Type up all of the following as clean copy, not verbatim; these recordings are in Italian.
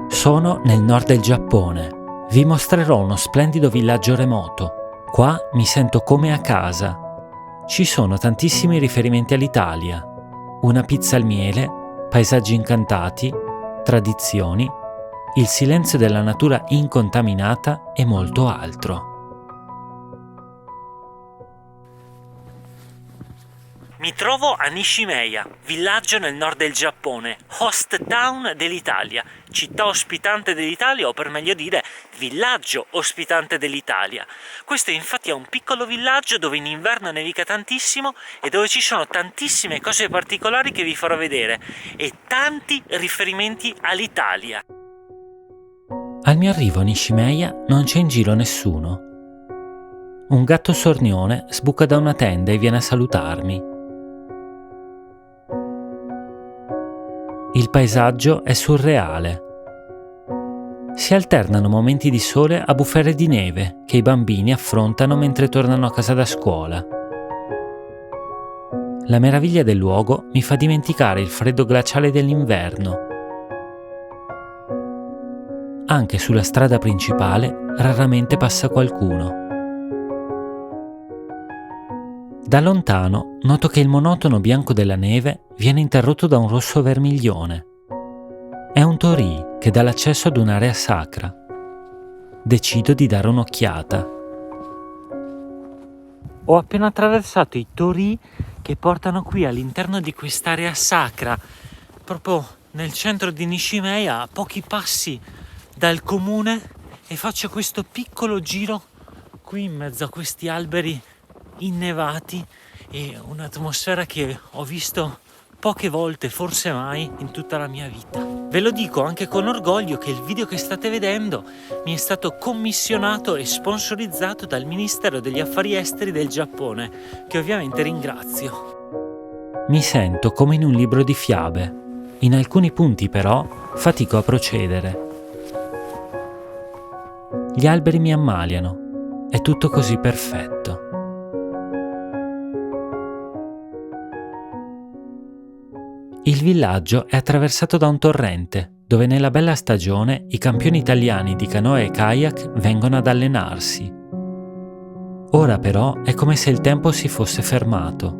Sono nel nord del Giappone. Vi mostrerò uno splendido villaggio remoto. Qua mi sento come a casa. Ci sono tantissimi riferimenti all'Italia. Una pizza al miele, paesaggi incantati, tradizioni, il silenzio della natura incontaminata e molto altro. Mi trovo a Nishimeya, villaggio nel nord del Giappone, host town dell'Italia, città ospitante dell'Italia o per meglio dire villaggio ospitante dell'Italia. Questo infatti è un piccolo villaggio dove in inverno nevica tantissimo e dove ci sono tantissime cose particolari che vi farò vedere e tanti riferimenti all'Italia. Al mio arrivo a Nishimeya non c'è in giro nessuno. Un gatto sornione sbuca da una tenda e viene a salutarmi. Il paesaggio è surreale. Si alternano momenti di sole a bufere di neve che i bambini affrontano mentre tornano a casa da scuola. La meraviglia del luogo mi fa dimenticare il freddo glaciale dell'inverno. Anche sulla strada principale raramente passa qualcuno. Da lontano noto che il monotono bianco della neve viene interrotto da un rosso vermiglione. È un torii che dà l'accesso ad un'area sacra. Decido di dare un'occhiata. Ho appena attraversato i torii che portano qui all'interno di quest'area sacra, proprio nel centro di Nishimeya, a pochi passi dal comune, e faccio questo piccolo giro qui in mezzo a questi alberi innevati e un'atmosfera che ho visto poche volte, forse mai, in tutta la mia vita. Ve lo dico anche con orgoglio che il video che state vedendo mi è stato commissionato e sponsorizzato dal Ministero degli Affari Esteri del Giappone, che ovviamente ringrazio. Mi sento come in un libro di fiabe. In alcuni punti però fatico a procedere. Gli alberi mi ammaliano. È tutto così perfetto. Il villaggio è attraversato da un torrente, dove nella bella stagione i campioni italiani di canoa e kayak vengono ad allenarsi. Ora però è come se il tempo si fosse fermato.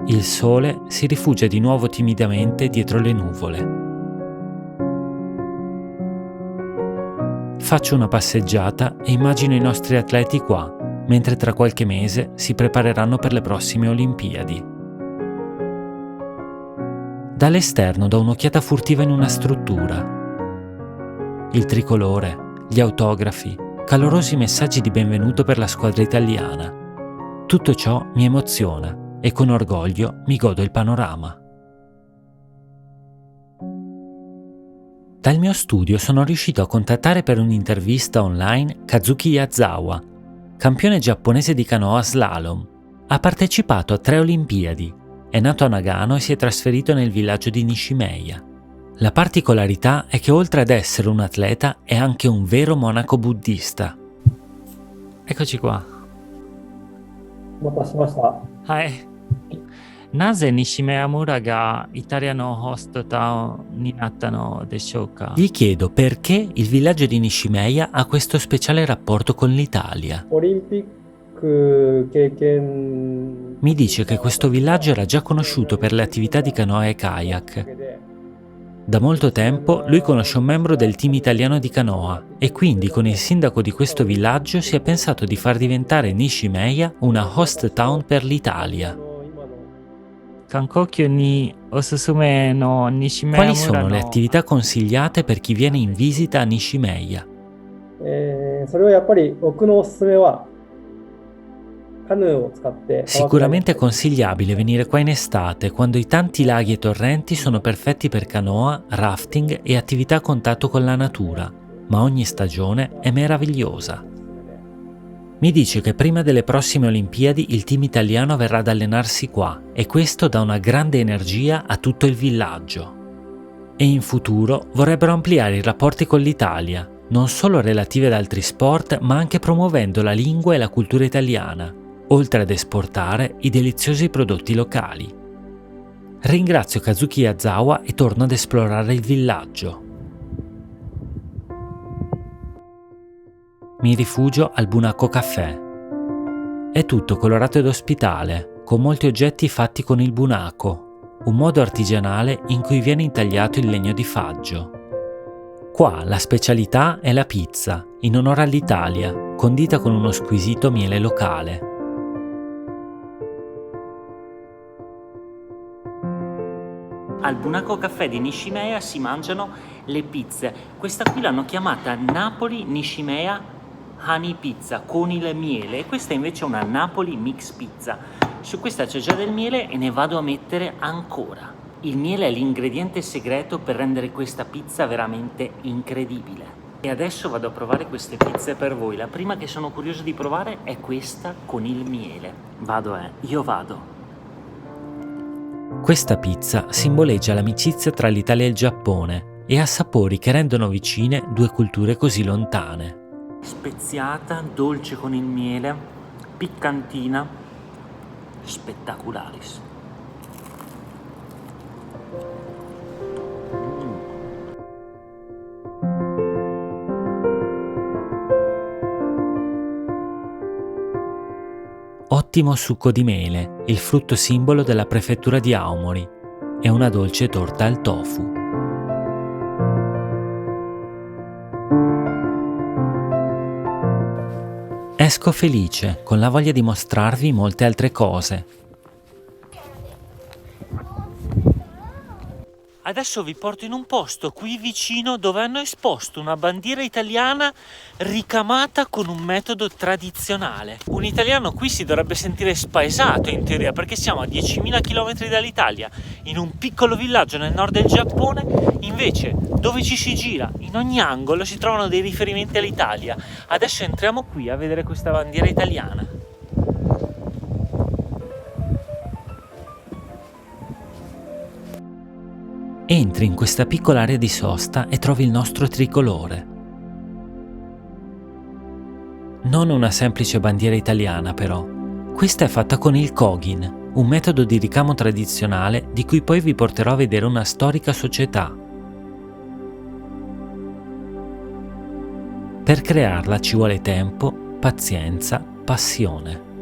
Il sole si rifugia di nuovo timidamente dietro le nuvole. Faccio una passeggiata e immagino i nostri atleti qua, mentre tra qualche mese si prepareranno per le prossime Olimpiadi. Dall'esterno do un'occhiata furtiva in una struttura. Il tricolore, gli autografi, calorosi messaggi di benvenuto per la squadra italiana. Tutto ciò mi emoziona e con orgoglio mi godo il panorama. Dal mio studio sono riuscito a contattare per un'intervista online Kazuki Yazawa, campione giapponese di canoa slalom. Ha partecipato a 3 Olimpiadi, è nato a Nagano e si è trasferito nel villaggio di Nishimeya. La particolarità è che oltre ad essere un atleta è anche un vero monaco buddista. Eccoci qua. Hai. Naze Nishimeyamura ga Italia no host town ni natta no deshou ka? Gli chiedo perché il villaggio di Nishimeya ha questo speciale rapporto con l'Italia. Mi dice che questo villaggio era già conosciuto per le attività di canoa e kayak. Da molto tempo lui conosce un membro del team italiano di canoa e quindi con il sindaco di questo villaggio si è pensato di far diventare Nishimeya una host town per l'Italia. Quali sono le attività consigliate per chi viene in visita a Nishimeya? Sicuramente è consigliabile venire qua in estate, quando i tanti laghi e torrenti sono perfetti per canoa, rafting e attività a contatto con la natura, ma ogni stagione è meravigliosa. Mi dice che prima delle prossime Olimpiadi il team italiano verrà ad allenarsi qua e questo dà una grande energia a tutto il villaggio. E in futuro vorrebbero ampliare i rapporti con l'Italia, non solo relativi ad altri sport, ma anche promuovendo la lingua e la cultura italiana, oltre ad esportare i deliziosi prodotti locali. Ringrazio Kazuki Yazawa e torno ad esplorare il villaggio. Mi rifugio al Bunako Café. È tutto colorato ed ospitale, con molti oggetti fatti con il bunako, un modo artigianale in cui viene intagliato il legno di faggio. Qua la specialità è la pizza, in onore all'Italia, condita con uno squisito miele locale. Al Bunako Caffè di Nishimeya si mangiano le pizze. Questa qui l'hanno chiamata Napoli Nishimeya Honey Pizza con il miele, e questa invece è una Napoli Mix Pizza. Su questa c'è già del miele e ne vado a mettere ancora. Il miele è l'ingrediente segreto per rendere questa pizza veramente incredibile. E adesso vado a provare queste pizze per voi. La prima che sono curioso di provare è questa con il miele. Io vado. Questa pizza simboleggia l'amicizia tra l'Italia e il Giappone e ha sapori che rendono vicine due culture così lontane. Speziata, dolce con il miele, piccantina, spettacularis. Ottimo succo di mele, il frutto simbolo della prefettura di Aomori, e una dolce torta al tofu. Esco felice, con la voglia di mostrarvi molte altre cose. Adesso vi porto in un posto qui vicino dove hanno esposto una bandiera italiana ricamata con un metodo tradizionale. Un italiano qui si dovrebbe sentire spaesato in teoria, perché siamo a 10.000 km dall'Italia, in un piccolo villaggio nel nord del Giappone. Invece, dove ci si gira, in ogni angolo si trovano dei riferimenti all'Italia. Adesso entriamo qui a vedere questa bandiera italiana. Entri in questa piccola area di sosta e trovi il nostro tricolore. Non una semplice bandiera italiana, però. Questa è fatta con il kogin, un metodo di ricamo tradizionale di cui poi vi porterò a vedere una storica società. Per crearla ci vuole tempo, pazienza, passione.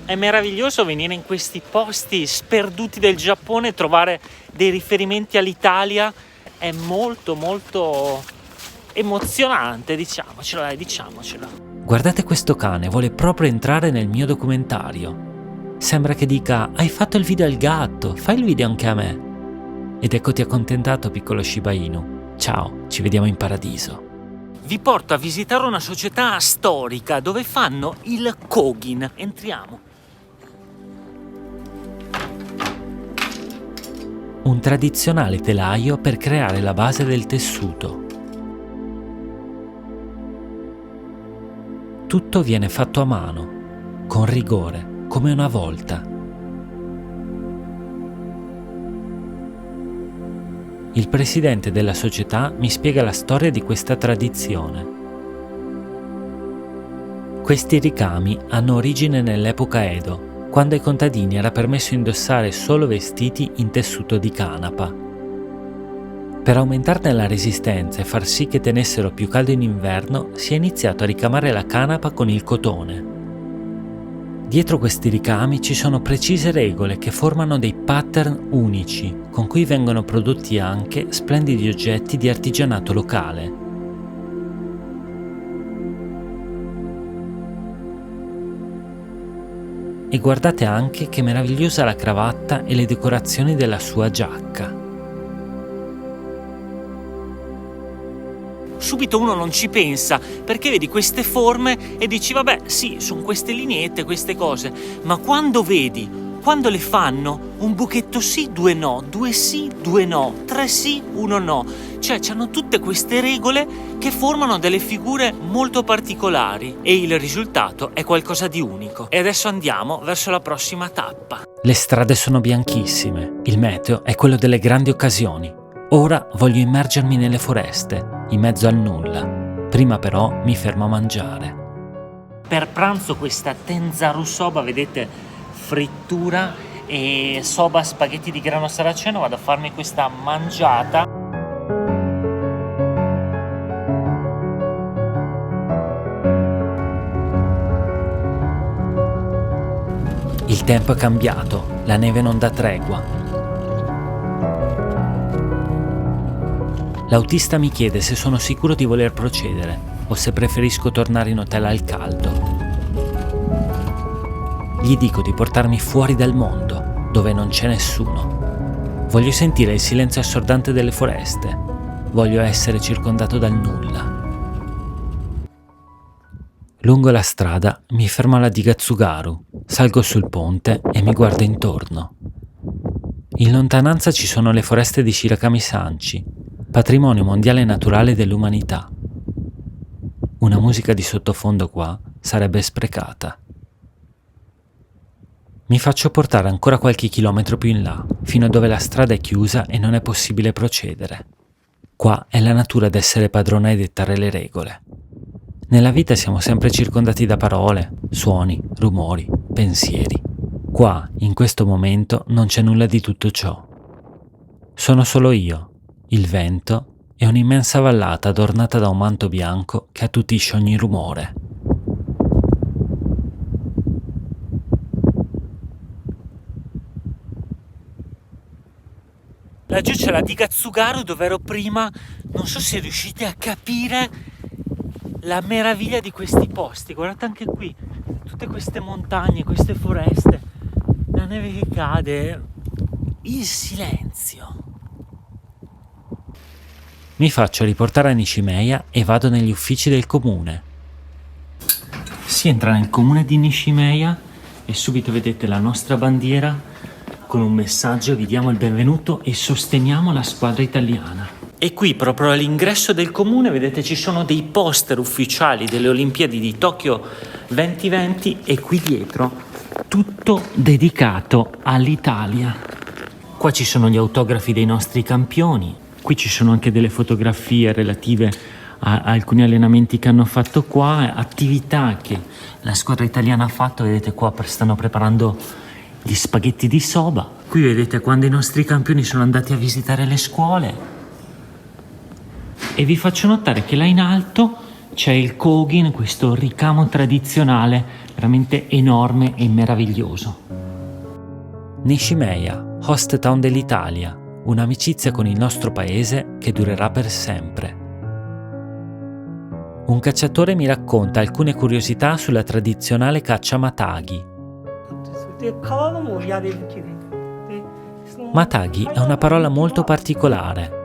È meraviglioso venire in questi posti sperduti del Giappone e trovare dei riferimenti all'Italia. È molto molto emozionante, diciamocelo. Guardate questo cane, vuole proprio entrare nel mio documentario. Sembra che dica: hai fatto il video al gatto, fai il video anche a me. Ed eccoti accontentato, piccolo Shiba Inu. Ciao, ci vediamo in paradiso. Vi porto a visitare una società storica dove fanno il kogin. Entriamo. Un tradizionale telaio per creare la base del tessuto. Tutto viene fatto a mano, con rigore, come una volta. Il presidente della società mi spiega la storia di questa tradizione. Questi ricami hanno origine nell'epoca Edo, quando ai contadini era permesso indossare solo vestiti in tessuto di canapa. Per aumentarne la resistenza e far sì che tenessero più caldo in inverno, si è iniziato a ricamare la canapa con il cotone. Dietro questi ricami ci sono precise regole che formano dei pattern unici, con cui vengono prodotti anche splendidi oggetti di artigianato locale. E guardate anche che meravigliosa la cravatta e le decorazioni della sua giacca. Subito uno non ci pensa, perché vedi queste forme e dici vabbè sì, sono queste lineette, queste cose, ma quando le fanno, un buchetto sì, due no, due sì, due no, tre sì, uno no. Cioè, c'hanno tutte queste regole che formano delle figure molto particolari e il risultato è qualcosa di unico. E adesso andiamo verso la prossima tappa. Le strade sono bianchissime, il meteo è quello delle grandi occasioni. Ora voglio immergermi nelle foreste, in mezzo al nulla. Prima però mi fermo a mangiare. per pranzo questa Tenzaru Soba, vedete, frittura e soba spaghetti di grano saraceno. Vado a farmi questa mangiata. Il tempo è cambiato, la neve non dà tregua. L'autista mi chiede se sono sicuro di voler procedere o se preferisco tornare in hotel al caldo. Gli dico di portarmi fuori dal mondo, dove non c'è nessuno. Voglio sentire il silenzio assordante delle foreste. Voglio essere circondato dal nulla. Lungo la strada mi fermo alla diga Tsugaru, salgo sul ponte e mi guardo intorno. In lontananza ci sono le foreste di Shirakami-sanchi, patrimonio mondiale naturale dell'umanità. Una musica di sottofondo qua sarebbe sprecata. Mi faccio portare ancora qualche chilometro più in là, fino a dove la strada è chiusa e non è possibile procedere. Qua è la natura ad essere padrona e dettare le regole. Nella vita siamo sempre circondati da parole, suoni, rumori, pensieri. Qua, in questo momento, non c'è nulla di tutto ciò. Sono solo io, il vento e un'immensa vallata adornata da un manto bianco che attutisce ogni rumore. Laggiù c'è la diga Tsugaru dove ero prima. Non so se riuscite a capire la meraviglia di questi posti. Guardate anche qui, tutte queste montagne, queste foreste, la neve che cade, il silenzio. Mi faccio riportare a Nishimeya e vado negli uffici del comune. Si entra nel comune di Nishimeya e subito vedete la nostra bandiera con un messaggio: vi diamo il benvenuto e sosteniamo la squadra italiana. E qui, proprio all'ingresso del comune, vedete ci sono dei poster ufficiali delle Olimpiadi di Tokyo 2020 e qui dietro tutto dedicato all'Italia. Qua ci sono gli autografi dei nostri campioni, qui ci sono anche delle fotografie relative a alcuni allenamenti che hanno fatto qua, attività che la squadra italiana ha fatto. Vedete qua stanno preparando gli spaghetti di soba. Qui vedete quando i nostri campioni sono andati a visitare le scuole. E vi faccio notare che là in alto c'è il Kogin, questo ricamo tradizionale veramente enorme e meraviglioso. Nishimeya, host town dell'Italia, un'amicizia con il nostro paese che durerà per sempre. Un cacciatore mi racconta alcune curiosità sulla tradizionale caccia matagi. Matagi è una parola molto particolare.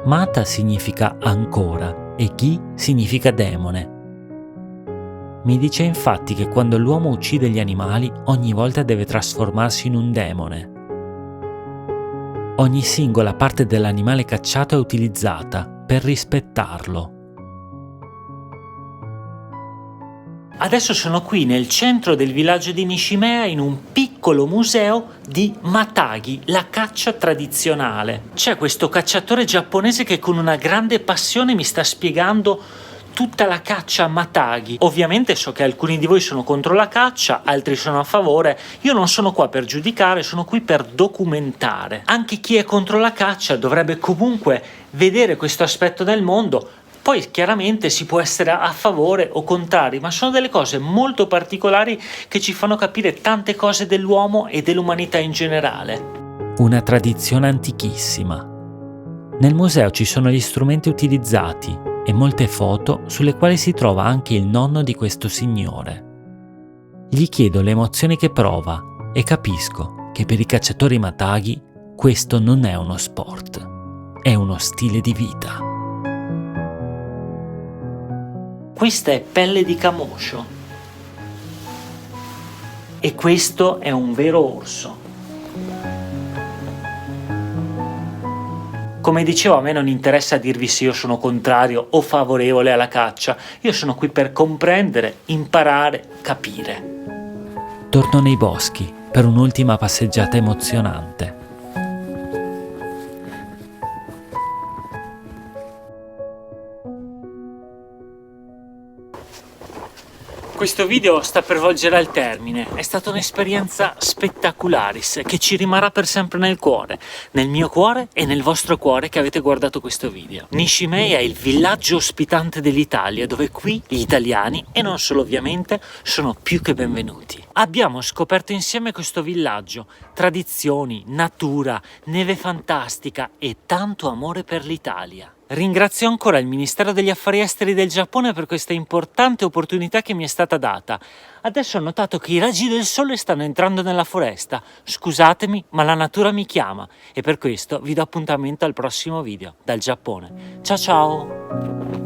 Mata significa ancora e Gi significa demone. Mi dice infatti che quando l'uomo uccide gli animali ogni volta deve trasformarsi in un demone. Ogni singola parte dell'animale cacciato è utilizzata per rispettarlo. Adesso sono qui nel centro del villaggio di Nishimeya in un piccolo museo di matagi, la caccia tradizionale. C'è questo cacciatore giapponese che con una grande passione mi sta spiegando tutta la caccia a matagi. Ovviamente so che alcuni di voi sono contro la caccia, altri sono a favore. Io non sono qua per giudicare, sono qui per documentare. Anche chi è contro la caccia dovrebbe comunque vedere questo aspetto del mondo. Poi chiaramente si può essere a favore o contrari, ma sono delle cose molto particolari che ci fanno capire tante cose dell'uomo e dell'umanità in generale. Una tradizione antichissima. Nel museo ci sono gli strumenti utilizzati e molte foto sulle quali si trova anche il nonno di questo signore. Gli chiedo le emozioni che prova e capisco che per i cacciatori matagi questo non è uno sport, è uno stile di vita. Questa è pelle di camoscio e questo è un vero orso. Come dicevo, a me non interessa dirvi se io sono contrario o favorevole alla caccia. Io sono qui per comprendere, imparare, capire. Torno nei boschi per un'ultima passeggiata emozionante. Questo video sta per volgere al termine, è stata un'esperienza spettacularis che ci rimarrà per sempre nel cuore, nel mio cuore e nel vostro cuore che avete guardato questo video. Nishimei è il villaggio ospitante dell'Italia, dove qui gli italiani, e non solo ovviamente, sono più che benvenuti. Abbiamo scoperto insieme questo villaggio, tradizioni, natura, neve fantastica e tanto amore per l'Italia. Ringrazio ancora il Ministero degli Affari Esteri del Giappone per questa importante opportunità che mi è stata data. Adesso ho notato che i raggi del sole stanno entrando nella foresta. Scusatemi, ma la natura mi chiama e per questo vi do appuntamento al prossimo video dal Giappone. Ciao ciao!